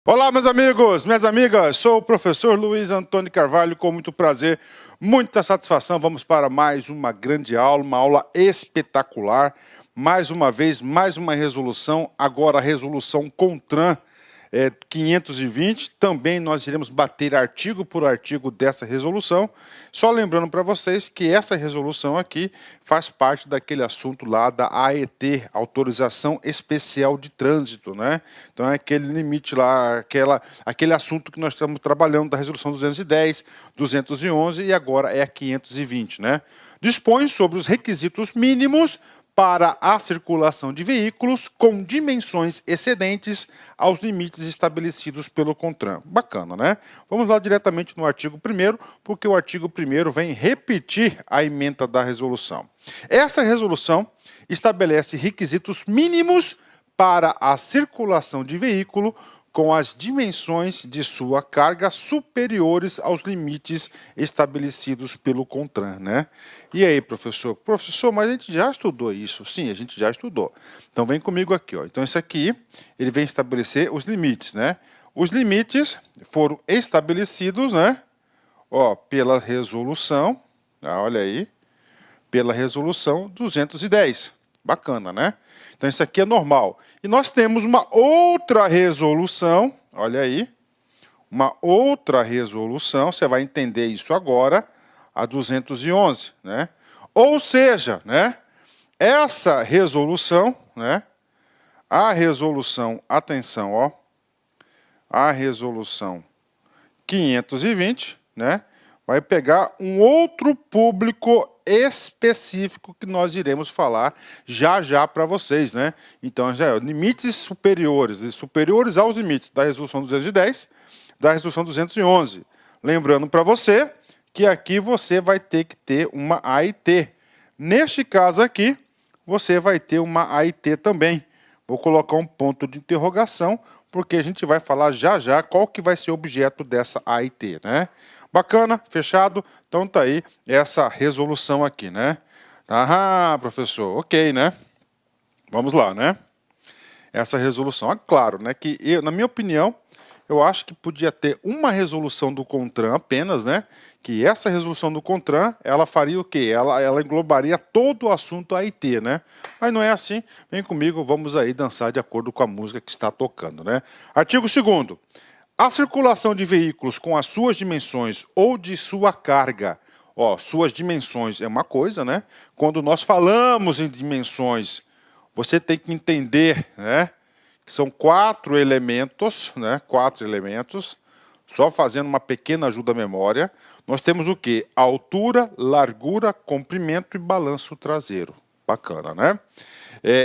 Olá, meus amigos, minhas amigas, sou o professor Luiz Antônio Carvalho, com muito prazer, muita satisfação. Vamos para mais uma grande aula, uma aula espetacular. Mais uma vez, mais uma resolução, agora a resolução CONTRAN 520. Também nós iremos bater artigo por artigo dessa resolução. Só lembrando para vocês que essa resolução aqui faz parte daquele assunto lá da AET, Autorização Especial de Trânsito, né? Então é aquele limite lá, aquele assunto que nós estamos trabalhando da resolução 210, 211 e agora é a 520, né? Dispõe sobre os requisitos mínimos para a circulação de veículos com dimensões excedentes aos limites estabelecidos pelo CONTRAN. Bacana, né? Vamos lá diretamente no artigo 1º, porque o artigo 1º vem repetir a ementa da resolução. Essa resolução estabelece requisitos mínimos para a circulação de veículo com as dimensões de sua carga superiores aos limites estabelecidos pelo CONTRAN, né? E aí, professor? Professor, mas a gente já estudou isso. Sim, a gente já estudou. Então, vem comigo aqui, ó. Então, esse aqui, ele vem estabelecer os limites, né? Os limites foram estabelecidos, né? Ó, pela resolução, olha aí, pela resolução 210. Bacana, né? Então, isso aqui é normal. E nós temos uma outra resolução, olha aí, uma outra resolução, você vai entender isso agora, a 211, né? Ou seja, né, essa resolução, né, a resolução, atenção, ó, a resolução 520, né, vai pegar um outro público específico que nós iremos falar já para vocês, né? Então, já é limites superiores aos limites da resolução 210, da resolução 211. Lembrando para você que aqui você vai ter que ter uma AIT. Neste caso aqui, você vai ter uma AIT também. Vou colocar um ponto de interrogação, porque a gente vai falar já qual que vai ser o objeto dessa AIT, né? Bacana, fechado? Então tá aí essa resolução aqui, né? Ah, professor, ok, né? Vamos lá, né? Essa resolução, é claro, né? Que na minha opinião, eu acho que podia ter uma resolução do CONTRAN apenas, né? Que essa resolução do CONTRAN, ela faria o quê? Ela englobaria todo o assunto AIT, né? Mas não é assim. Vem comigo, vamos aí dançar de acordo com a música que está tocando, né? Artigo 2º. A circulação de veículos com as suas dimensões ou de sua carga, ó, suas dimensões é uma coisa, né? Quando nós falamos em dimensões, você tem que entender, né, que são 4 elementos, né? 4 elementos. Só fazendo uma pequena ajuda à memória, nós temos o quê? Altura, largura, comprimento e balanço traseiro. Bacana, né?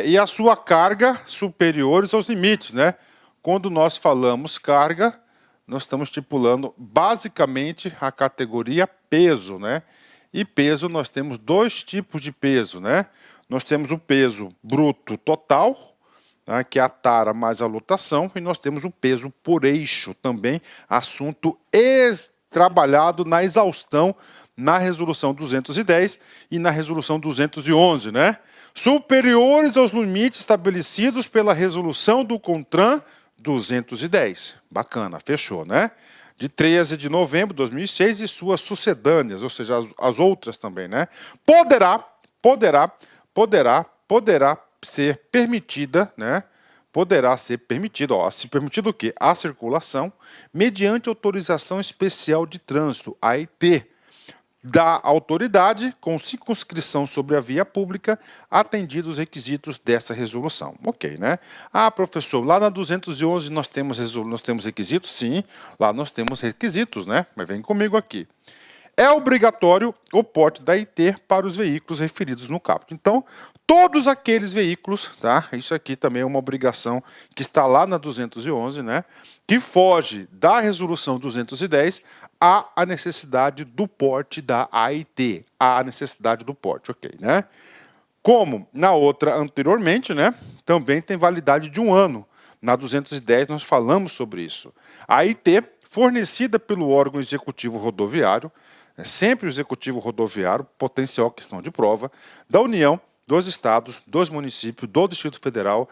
E a sua carga superiores aos limites, né? Quando nós falamos carga, nós estamos estipulando basicamente a categoria peso, né? E peso, nós temos 2 tipos de peso, né? Nós temos o peso bruto total, né, que é a tara mais a lotação, e nós temos o peso por eixo também, assunto trabalhado na exaustão na resolução 210 e na resolução 211, né? Superiores aos limites estabelecidos pela resolução do CONTRAN 210. Bacana, fechou, né? De 13 de novembro de 2006 e suas sucedâneas, ou seja, as outras também, né? Poderá ser permitida, né? Poderá ser permitido, ó, se permitido o quê? A circulação mediante autorização especial de trânsito, AIT, da autoridade com circunscrição sobre a via pública, atendidos os requisitos dessa resolução. Ok, né? Ah, professor, lá na 211 nós temos requisitos? Sim, lá nós temos requisitos, né? Mas vem comigo aqui. É obrigatório o porte da IT para os veículos referidos no caput. Então, todos aqueles veículos, tá? Isso aqui também é uma obrigação que está lá na 211, né? Que foge da resolução 210, há a necessidade do porte da AIT. Há a necessidade do porte, ok, né? Como na outra anteriormente, né? Também tem validade de 1 ano. Na 210 nós falamos sobre isso. A AIT, fornecida pelo órgão executivo rodoviário, sempre o executivo rodoviário, potencial questão de prova, da União, dos estados, dos municípios, do Distrito Federal,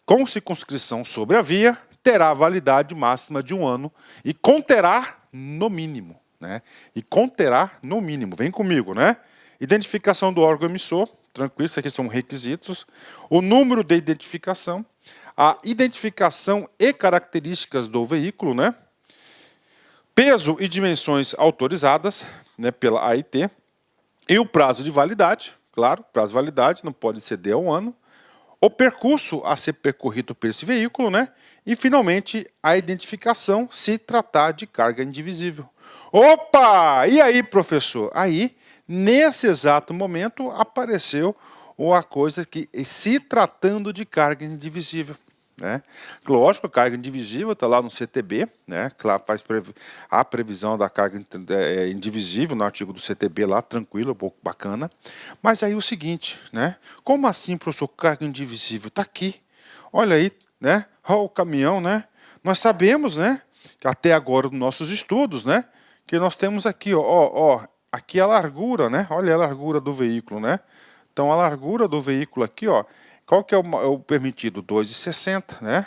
com circunscrição sobre a via, terá validade máxima de 1 ano e conterá no mínimo, né? E conterá no mínimo. Vem comigo, né? Identificação do órgão emissor, tranquilo, isso aqui são requisitos. O número de identificação, a identificação e características do veículo, né? Peso e dimensões autorizadas, né, pela AIT. E o prazo de validade, claro, prazo de validade não pode exceder a 1 ano. O percurso a ser percorrido por esse veículo, né? E, finalmente, a identificação se tratar de carga indivisível. Opa! E aí, professor? Aí, nesse exato momento, apareceu uma coisa que, se tratando de carga indivisível, né? Lógico, a carga indivisível está lá no CTB, né? Claro, faz a previsão da carga indivisível no artigo do CTB lá, tranquilo, bacana. Mas aí o seguinte, né? Como assim, professor, carga indivisível? Está aqui. Olha aí, né? Olha o caminhão, né? Nós sabemos, né? Que até agora nos nossos estudos, né? Que nós temos aqui, ó, aqui a largura, né? Olha a largura do veículo, né? Então a largura do veículo aqui, ó. Qual que é o permitido? 2,60, né?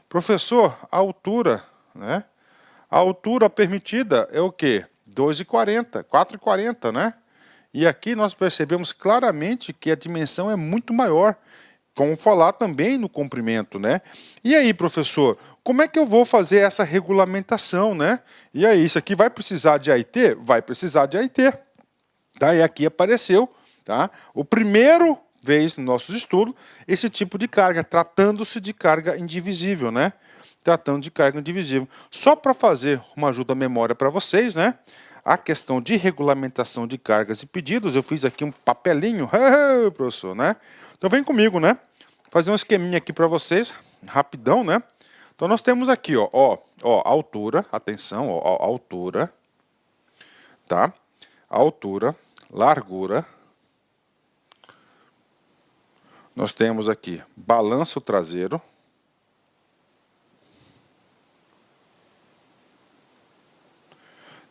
Professor, a altura, né? A altura permitida é o quê? 2,40, 4,40, né? E aqui nós percebemos claramente que a dimensão é muito maior, como falar também no comprimento, né? E aí, professor, como é que eu vou fazer essa regulamentação, né? E aí, isso aqui vai precisar de AIT? Vai precisar de AIT. Tá? E aqui apareceu, tá? O primeiro vez no nosso estudo, esse tipo de carga, tratando-se de carga indivisível, né? Tratando de carga indivisível. Só para fazer uma ajuda à memória para vocês, né? A questão de regulamentação de cargas e pedidos, eu fiz aqui um papelinho, professor, né? Então vem comigo, né? Fazer um esqueminha aqui para vocês, rapidão, né? Então nós temos aqui, ó, altura, atenção, ó, altura, tá? Altura, largura. Nós temos aqui balanço traseiro.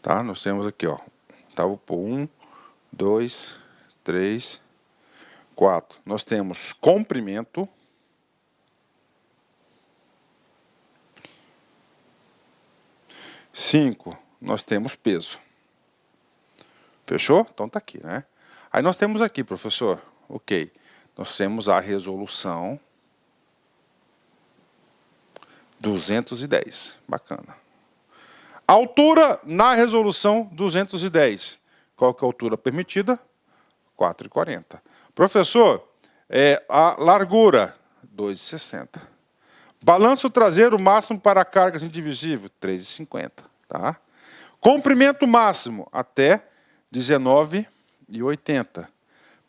Tá? Nós temos aqui, ó. Tá, vou pôr 1, 2, 3, 4. Nós temos comprimento. Cinco, nós temos peso. Fechou? Então tá aqui, né? Aí nós temos aqui, professor, ok. Nós temos a resolução 210. Bacana. Altura na resolução 210. Qual que é a altura permitida? 4,40. Professor, a largura, 2,60. Balanço traseiro máximo para cargas indivisível, 3,50. Tá? Comprimento máximo, até 19,80.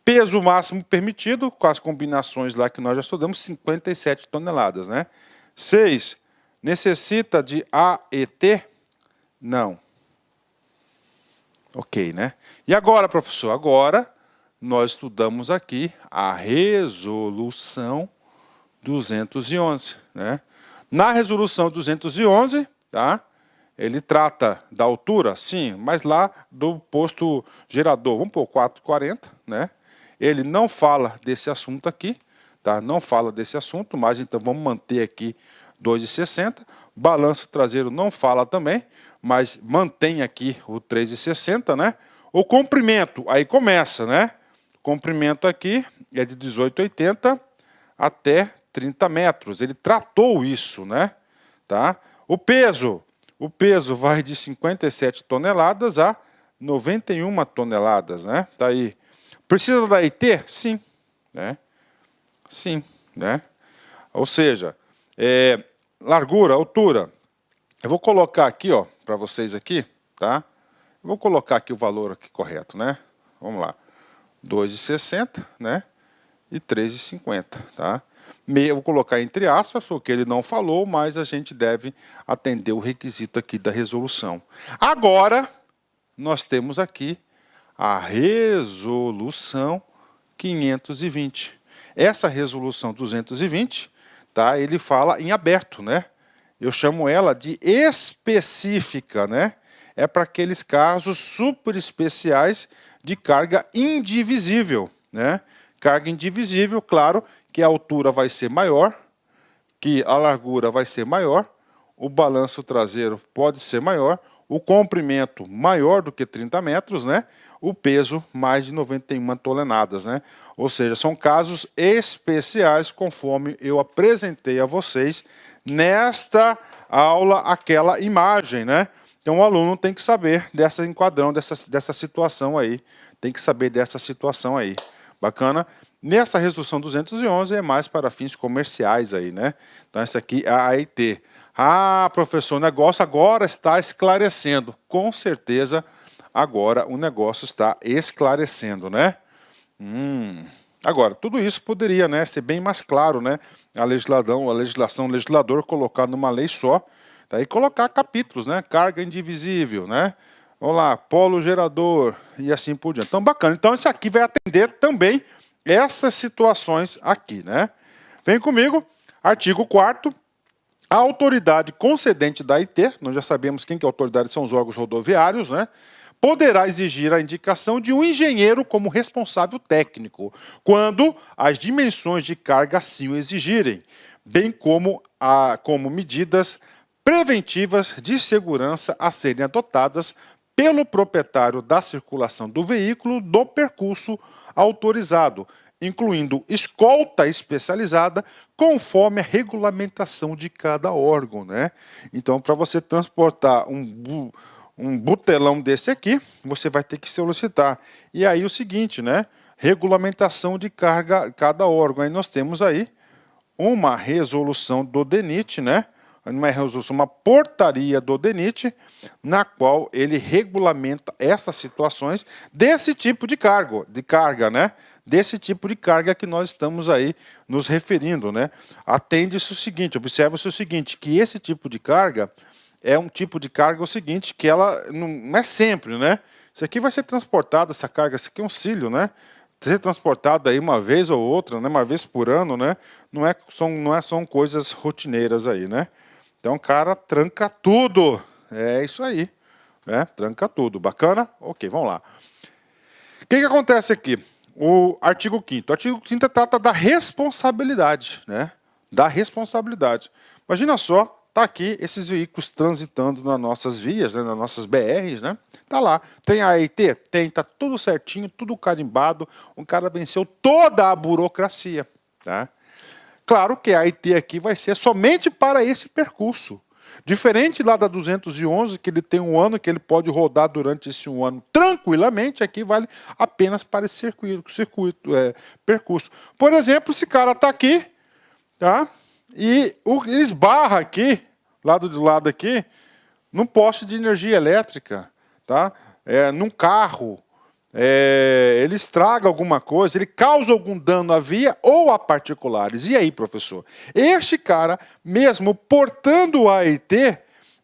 Peso máximo permitido, com as combinações lá que nós já estudamos, 57 toneladas, né? 6. Necessita de AET? Não. Ok, né? E agora, professor? Agora, nós estudamos aqui a resolução 211, né? Na resolução 211, tá? Ele trata da altura, sim, mas lá do posto gerador, vamos pôr 4,40, né? Ele não fala desse assunto aqui, tá? Não fala desse assunto, mas então vamos manter aqui 2,60. Balanço traseiro não fala também, mas mantém aqui o 3,60, né? O comprimento, aí começa, né? O comprimento aqui é de 18,80 até 30 metros. Ele tratou isso, né? Tá? O peso vai de 57 toneladas a 91 toneladas, né? Tá aí. Precisa da IT? Sim, né? Sim, né? Ou seja, largura, altura. Eu vou colocar aqui, ó, para vocês aqui, tá? Eu vou colocar aqui o valor aqui correto, né? Vamos lá. 2,60, né? E 3,50, tá? Eu vou colocar entre aspas, porque ele não falou, mas a gente deve atender o requisito aqui da resolução. Agora, nós temos aqui a resolução 520. Essa resolução 220, tá? Ele fala em aberto, né? Eu chamo ela de específica, né? É para aqueles casos super especiais de carga indivisível, né? Carga indivisível, claro, que a altura vai ser maior, que a largura vai ser maior, o balanço traseiro pode ser maior, o comprimento maior do que 30 metros, né? O peso mais de 91 toneladas, né? Ou seja, são casos especiais, conforme eu apresentei a vocês nesta aula, aquela imagem, né? Então o aluno tem que saber dessa enquadrão, dessa situação aí, tem que saber dessa situação aí. Bacana? Nessa resolução 211 é mais para fins comerciais aí, né? Então essa aqui é a AIT. Ah, professor, o negócio agora está esclarecendo. Com certeza, agora o negócio está esclarecendo, né? Agora, tudo isso poderia, né, ser bem mais claro, né? A legislação, o legislador colocar numa lei só, daí colocar capítulos, né? Carga indivisível, né? Vamos lá, polo gerador e assim por diante. Então, bacana. Então, isso aqui vai atender também essas situações aqui, né? Vem comigo, artigo 4º. A autoridade concedente da AIT, nós já sabemos quem que é a autoridade, são os órgãos rodoviários, né? Poderá exigir a indicação de um engenheiro como responsável técnico, quando as dimensões de carga assim o exigirem, bem como medidas preventivas de segurança a serem adotadas pelo proprietário da circulação do veículo do percurso autorizado, incluindo escolta especializada, conforme a regulamentação de cada órgão, né? Então, para você transportar um butelão desse aqui, você vai ter que solicitar. E aí o seguinte, né? Regulamentação de carga cada órgão. Aí nós temos aí uma resolução do DENIT, né? Uma portaria do DENIT, na qual ele regulamenta essas situações desse tipo de carga, né? Desse tipo de carga que nós estamos aí nos referindo, né? Atende-se o seguinte, observa-se o seguinte, que esse tipo de carga é um tipo de carga o seguinte, que ela não é sempre, né? Isso aqui vai ser transportado, essa carga, isso aqui é um cílio, né? Ser transportada aí uma vez ou outra, né? Uma vez por ano, né? São coisas rotineiras aí, né? Então o cara tranca tudo, é isso aí, né? Tranca tudo, bacana? Ok, vamos lá. O que acontece aqui? O artigo 5º. O artigo 5º trata da responsabilidade, né? Da responsabilidade. Imagina só, tá aqui esses veículos transitando nas nossas vias, né? Nas nossas BRs, né? Tá lá. Tem a AIT? Tem, tá tudo certinho, tudo carimbado. O cara venceu toda a burocracia, tá? Claro que a AIT aqui vai ser somente para esse percurso. Diferente lá da 211, que ele tem um ano, que ele pode rodar durante esse um ano tranquilamente, aqui vale apenas para esse percurso. Por exemplo, esse cara está aqui, tá? E ele esbarra aqui, lado de lado aqui, num poste de energia elétrica, tá? Num carro, ele estraga alguma coisa, ele causa algum dano à via ou a particulares. E aí, professor? Este cara, mesmo portando a AIT,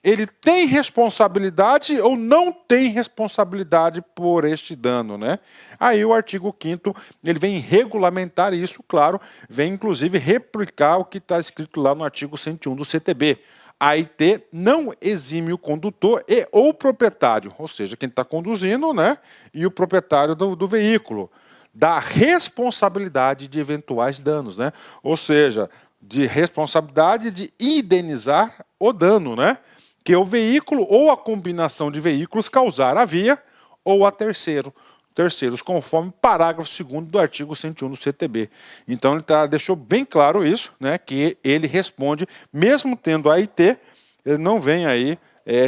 ele tem responsabilidade ou não tem responsabilidade por este dano, né? Aí o artigo 5º, ele vem regulamentar isso, claro, vem inclusive replicar o que está escrito lá no artigo 101 do CTB. A AIT não exime o condutor e ou proprietário, ou seja, quem está conduzindo, né, e o proprietário do veículo, da responsabilidade de eventuais danos, né? Ou seja, de responsabilidade de indenizar o dano, né? Que o veículo ou a combinação de veículos causar a via ou a terceiros, conforme parágrafo 2º do artigo 101 do CTB. Então ele deixou bem claro isso, né, que ele responde, mesmo tendo a AIT, ele não vem aí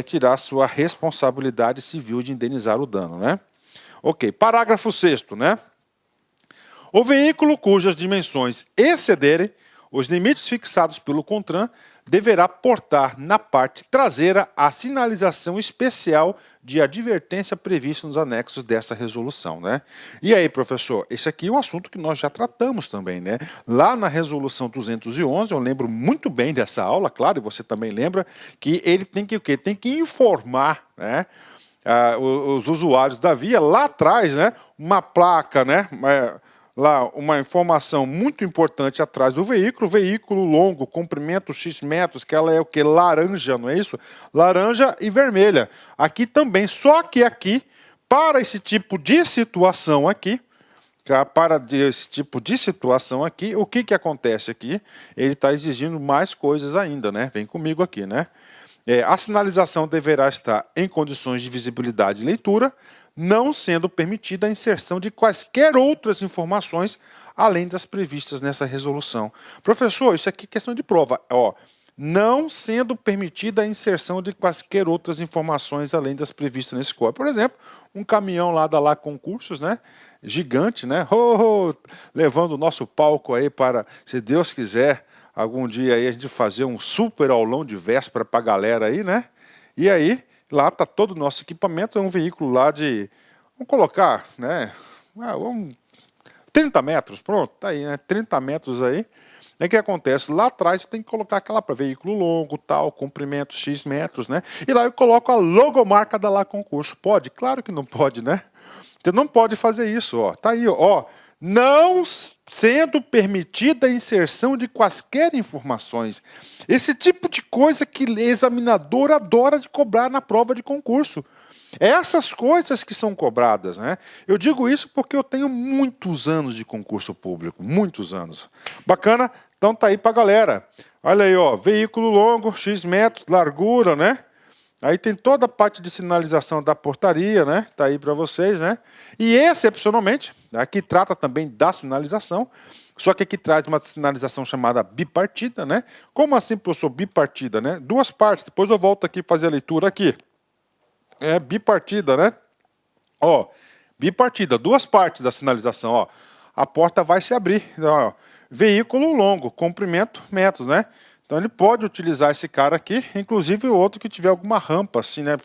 tirar sua responsabilidade civil de indenizar o dano, né? Ok, parágrafo 6º, né? O veículo cujas dimensões excederem os limites fixados pelo CONTRAN deverá portar na parte traseira a sinalização especial de advertência prevista nos anexos dessa resolução, né? E aí, professor, esse aqui é um assunto que nós já tratamos também, né? Lá na resolução 211, eu lembro muito bem dessa aula, claro, e você também lembra, que ele tem que o quê? Tem que informar, né, os usuários da via lá atrás, né? Uma placa, né? Lá uma informação muito importante atrás do veículo longo, comprimento X metros, que ela é o que? Laranja, não é isso? Laranja e vermelha. Aqui também, só que aqui, para esse tipo de situação aqui, para esse tipo de situação aqui, o que acontece aqui? Ele está exigindo mais coisas ainda, né? Vem comigo aqui, né? A sinalização deverá estar em condições de visibilidade e leitura, não sendo permitida a inserção de quaisquer outras informações além das previstas nessa resolução. Professor, isso aqui é questão de prova. Ó, não sendo permitida a inserção de quaisquer outras informações além das previstas nesse código. Por exemplo, um caminhão lá da Lá Concursos, né? Gigante, né? Levando o nosso palco aí para, se Deus quiser, algum dia aí a gente fazer um super aulão de véspera para a galera aí, né? E aí, lá está todo o nosso equipamento, é um veículo lá de, vamos colocar, né? 30 metros, pronto, tá aí, né? 30 metros aí. O que acontece? Lá atrás você tem que colocar aquela para veículo longo, tal, comprimento X metros, né? E lá eu coloco a logomarca da Lá Concurso. Pode? Claro que não pode, né? Você não pode fazer isso, ó. Tá aí, ó. Não sendo permitida a inserção de quaisquer informações. Esse tipo de coisa que o examinador adora de cobrar na prova de concurso. Essas coisas que são cobradas, né? Eu digo isso porque eu tenho muitos anos de concurso público, muitos anos. Bacana? Então tá aí pra galera. Olha aí, ó, veículo longo, X metros, largura, né? Aí tem toda a parte de sinalização da portaria, né? Tá aí para vocês, né? E excepcionalmente, aqui trata também da sinalização, só que aqui traz uma sinalização chamada bipartida, né? Como assim, professor, bipartida, né? Duas partes, depois eu volto aqui fazer a leitura aqui. É bipartida, né? Ó, bipartida, duas partes da sinalização, ó. A porta vai se abrir, ó. Veículo longo, comprimento, metros, né? Então ele pode utilizar esse cara aqui, inclusive o outro que tiver alguma rampa, assim, né?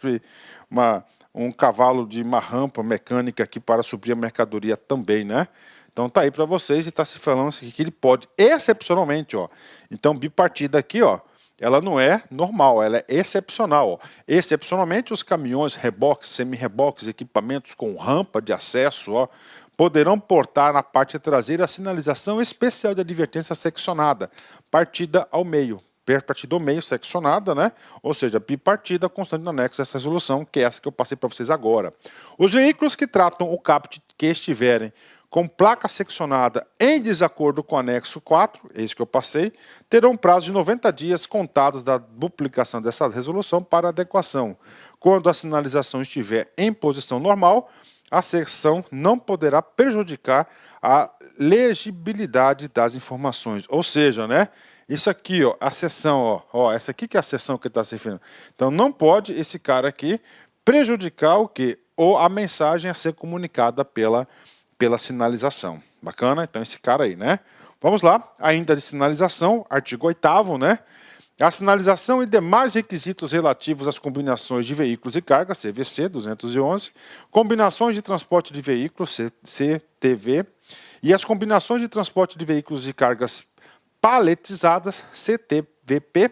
Um cavalo de uma rampa mecânica aqui para subir a mercadoria também, né? Então tá aí para vocês e tá se falando aqui que ele pode, excepcionalmente, ó. Então bipartida aqui, ó. Ela não é normal, ela é excepcional. Ó. Excepcionalmente, os caminhões, reboques, semi-reboques, equipamentos com rampa de acesso, ó, poderão portar na parte traseira a sinalização especial de advertência seccionada, partida ao meio. Partida ao meio, seccionada, né? Ou seja, bipartida, constante no anexo dessa resolução, que é essa que eu passei para vocês agora. Os veículos que tratam o caput que estiverem com placa seccionada em desacordo com o anexo 4, esse que eu passei, terão um prazo de 90 dias contados da publicação dessa resolução para adequação. Quando a sinalização estiver em posição normal, a seção não poderá prejudicar a legibilidade das informações. Ou seja, né? Isso aqui, ó, a seção, ó, essa aqui que é a seção que está se referindo. Então não pode esse cara aqui prejudicar o quê? Ou a mensagem a ser comunicada pela sinalização. Bacana? Então esse cara aí, né? Vamos lá, ainda de sinalização, artigo 8º, né? A sinalização e demais requisitos relativos às combinações de veículos e carga, CVC 211, combinações de transporte de veículos, CTV, e as combinações de transporte de veículos e cargas paletizadas, CTVP,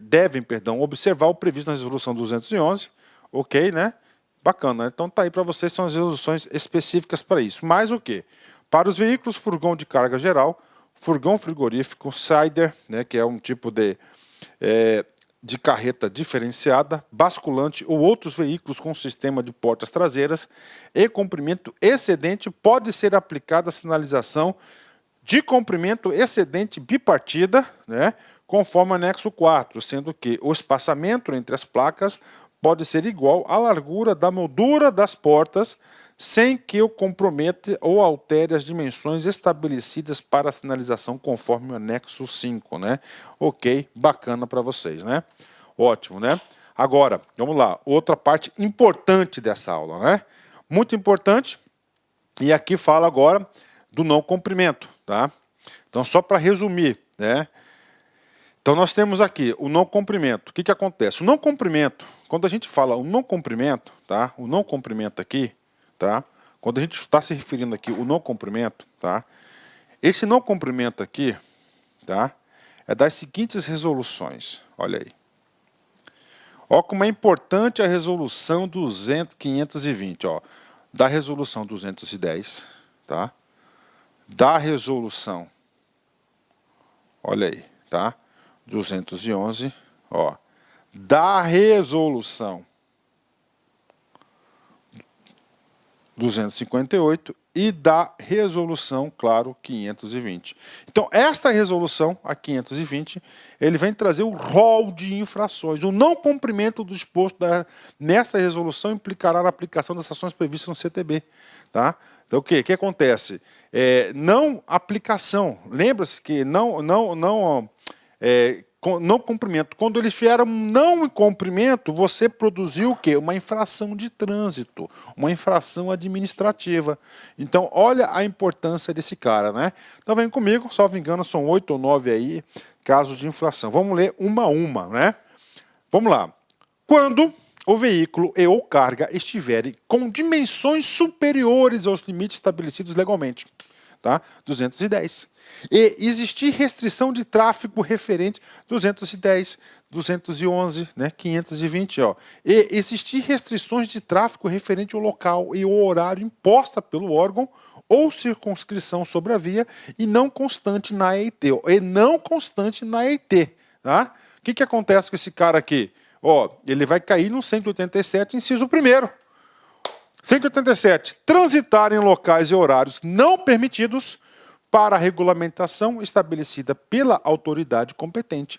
devem observar o previsto na resolução 211, ok, né? Bacana, então tá aí para vocês, são as resoluções específicas para isso. Mais o quê? Para os veículos furgão de carga geral, furgão frigorífico, Sider, né, que é um tipo de carreta diferenciada, basculante ou outros veículos com sistema de portas traseiras e comprimento excedente, pode ser aplicada a sinalização de comprimento excedente bipartida, né, conforme anexo 4, sendo que o espaçamento entre as placas pode ser igual à largura da moldura das portas, sem que o comprometa ou altere as dimensões estabelecidas para a sinalização conforme o anexo 5, né? Ok, bacana para vocês, né? Ótimo, né? Agora, vamos lá, outra parte importante dessa aula, né? Muito importante, e aqui fala agora do não comprimento, tá? Então, só para resumir, né? Então, nós temos aqui o não comprimento. O que acontece? O não comprimento, quando a gente fala o não comprimento, tá? O não comprimento aqui, tá? Quando a gente está se referindo aqui o não comprimento, tá? Esse não comprimento aqui, tá? É das seguintes resoluções. Olha aí. Olha como é importante a resolução 520, ó. Da resolução 210, tá? Da resolução, olha aí, tá? 211, ó. Da resolução 258 e da resolução, claro, 520. Então, esta resolução, a 520, ele vem trazer o rol de infrações. O não cumprimento do disposto nessa resolução implicará na aplicação das ações previstas no CTB. Tá? Então, o que acontece? Não aplicação. Lembra-se que não cumprimento. Quando eles vieram não cumprimento, você produziu o quê? Uma infração de trânsito, uma infração administrativa. Então, olha a importância desse cara, né? Então, vem comigo, salvo engano, são 8 ou 9 aí casos de infração. Vamos ler uma a uma, né? Vamos lá. Quando o veículo e ou carga estiverem com dimensões superiores aos limites estabelecidos legalmente, tá? 210. E existir restrição de tráfego referente 210, 211, né, 520, ó. E existir restrições de tráfego referente ao local e ao horário imposta pelo órgão ou circunscrição sobre a via e não constante na EIT. E não constante na EIT, tá? O que acontece com esse cara aqui? Ó, ele vai cair no 187, inciso 1º. 187. Transitar em locais e horários não permitidos para a regulamentação estabelecida pela autoridade competente.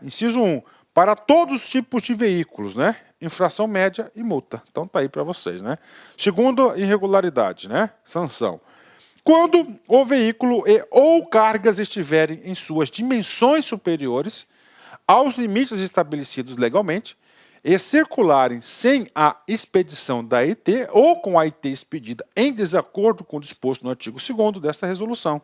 Inciso 1, para todos os tipos de veículos, né? Infração média e multa. Então tá aí para vocês, né? Segundo, irregularidade, né? Sanção. Quando o veículo e ou cargas estiverem em suas dimensões superiores aos limites estabelecidos legalmente e circularem sem a expedição da EIT ou com a EIT expedida em desacordo com o disposto no artigo 2º desta resolução.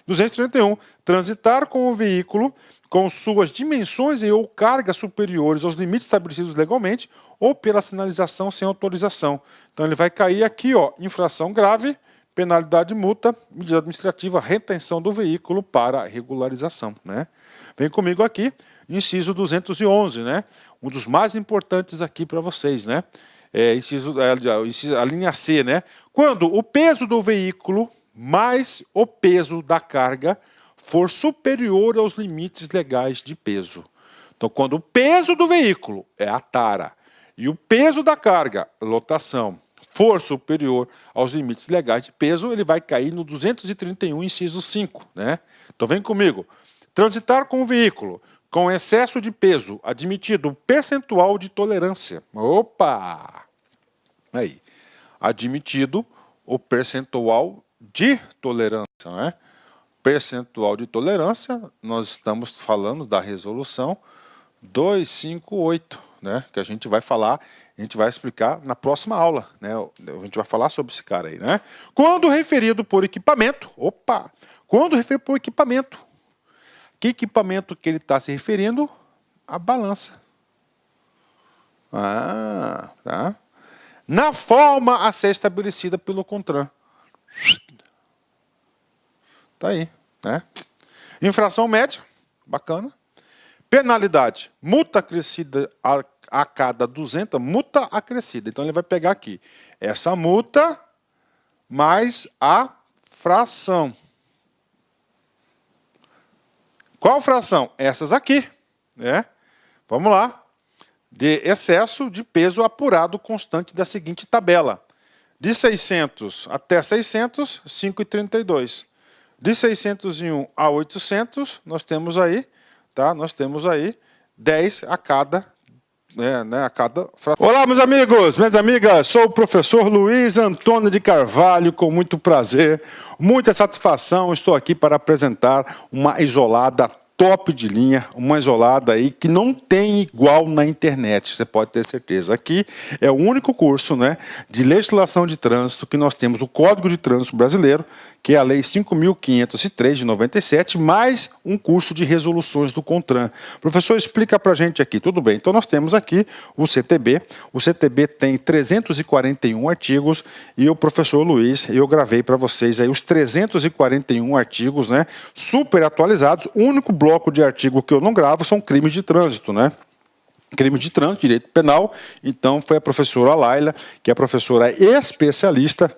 231. Transitar com o veículo com suas dimensões e ou cargas superiores aos limites estabelecidos legalmente ou pela sinalização sem autorização. Então ele vai cair aqui, ó, infração grave, penalidade multa, medida administrativa, retenção do veículo para regularização, né? Vem comigo aqui, inciso 211, né? Um dos mais importantes aqui para vocês, né? A linha C, né? Quando o peso do veículo mais o peso da carga for superior aos limites legais de peso. Então, quando o peso do veículo é a tara e o peso da carga, lotação, for superior aos limites legais de peso, ele vai cair no 231, inciso 5, né? Então, vem comigo. Transitar com o veículo com excesso de peso, admitido percentual de tolerância. Opa! Aí. Admitido o percentual de tolerância, né? Percentual de tolerância, nós estamos falando da resolução 258, né? Que a gente vai falar, a gente vai explicar na próxima aula, né? A gente vai falar sobre esse cara aí, né? Quando referido por equipamento, quando referido por equipamento, que equipamento que ele está se referindo? A balança. Tá. Na forma a ser estabelecida pelo CONTRAN. Tá aí, né? Infração média, bacana. Penalidade, multa acrescida a cada 200, multa acrescida. Então ele vai pegar aqui essa multa mais a fração. Qual fração? Essas aqui, né? Vamos lá. De excesso de peso apurado constante da seguinte tabela. De 600 até 600, 5,32. De 601 a 800, nós temos aí, tá? Nós temos aí 10 a cada, a cada fração. Olá, meus amigos, minhas amigas, sou o professor Luiz Antônio de Carvalho, com muito prazer, muita satisfação, estou aqui para apresentar uma isolada top de linha, uma isolada aí que não tem igual na internet, você pode ter certeza. Aqui é o único curso, né, de legislação de trânsito que nós temos, o Código de Trânsito Brasileiro, que é a Lei 5.503 de 97, mais um curso de resoluções do CONTRAN. Professor, explica para a gente aqui. Tudo bem, então nós temos aqui o CTB. O CTB tem 341 artigos e o professor Luiz, eu gravei para vocês aí os 341 artigos, né, super atualizados. O único bloco de artigo que eu não gravo são crimes de trânsito, né? Crime de trânsito, direito penal. Então foi a professora Laila, que é a professora especialista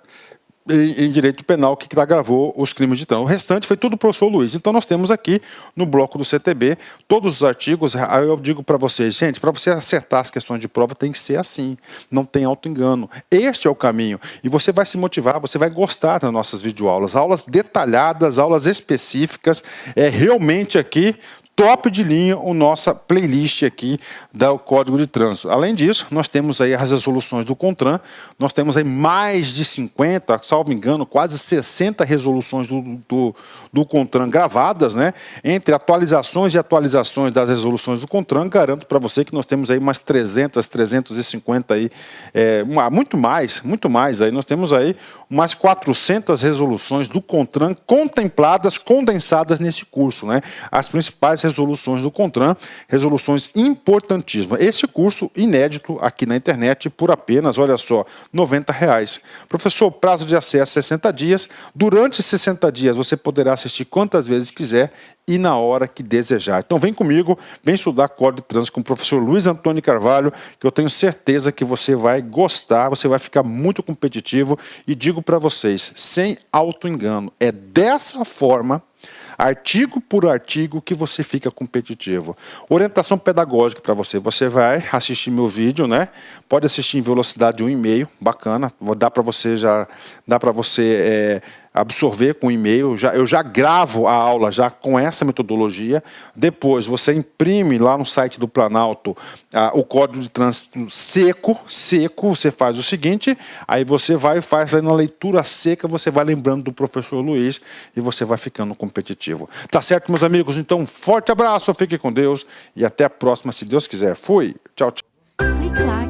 em direito penal que agravou os crimes de trânsito. O restante foi tudo o professor Luiz. Então nós temos aqui no bloco do CTB todos os artigos. Aí eu digo para vocês, gente, para você acertar as questões de prova tem que ser assim, não tem auto-engano. Este é o caminho e você vai se motivar, você vai gostar das nossas videoaulas, aulas detalhadas, aulas específicas, realmente aqui top de linha a nossa playlist aqui do Código de Trânsito. Além disso, nós temos aí as resoluções do CONTRAN, nós temos aí mais de 50, salvo engano, quase 60 resoluções do CONTRAN gravadas, né? Entre atualizações e atualizações das resoluções do CONTRAN, garanto para você que nós temos aí umas 300, 350 aí, muito mais aí, nós temos aí umas 400 resoluções do CONTRAN contempladas, condensadas nesse curso, né? As principais resoluções do CONTRAN, resoluções importantíssimas. Esse curso inédito aqui na internet por apenas, olha só, R$90. Professor, prazo de acesso 60 dias. Durante 60 dias você poderá assistir quantas vezes quiser e na hora que desejar. Então vem comigo, vem estudar Código de Trânsito com o professor Luiz Antônio Carvalho, que eu tenho certeza que você vai gostar, você vai ficar muito competitivo e digo para vocês, sem auto-engano, é dessa forma, artigo por artigo, que você fica competitivo. Orientação pedagógica para você. Você vai assistir meu vídeo, né? Pode assistir em velocidade 1,5, bacana. Dá para você absorver com e-mail. Eu já gravo a aula já com essa metodologia. Depois você imprime lá no site do Planalto o Código de Trânsito seco. Você faz o seguinte, aí você vai e faz aí na leitura seca, você vai lembrando do professor Luiz e você vai ficando competitivo. Tá certo, meus amigos? Então, forte abraço, fique com Deus e até a próxima, se Deus quiser. Fui, tchau, tchau. Clique lá.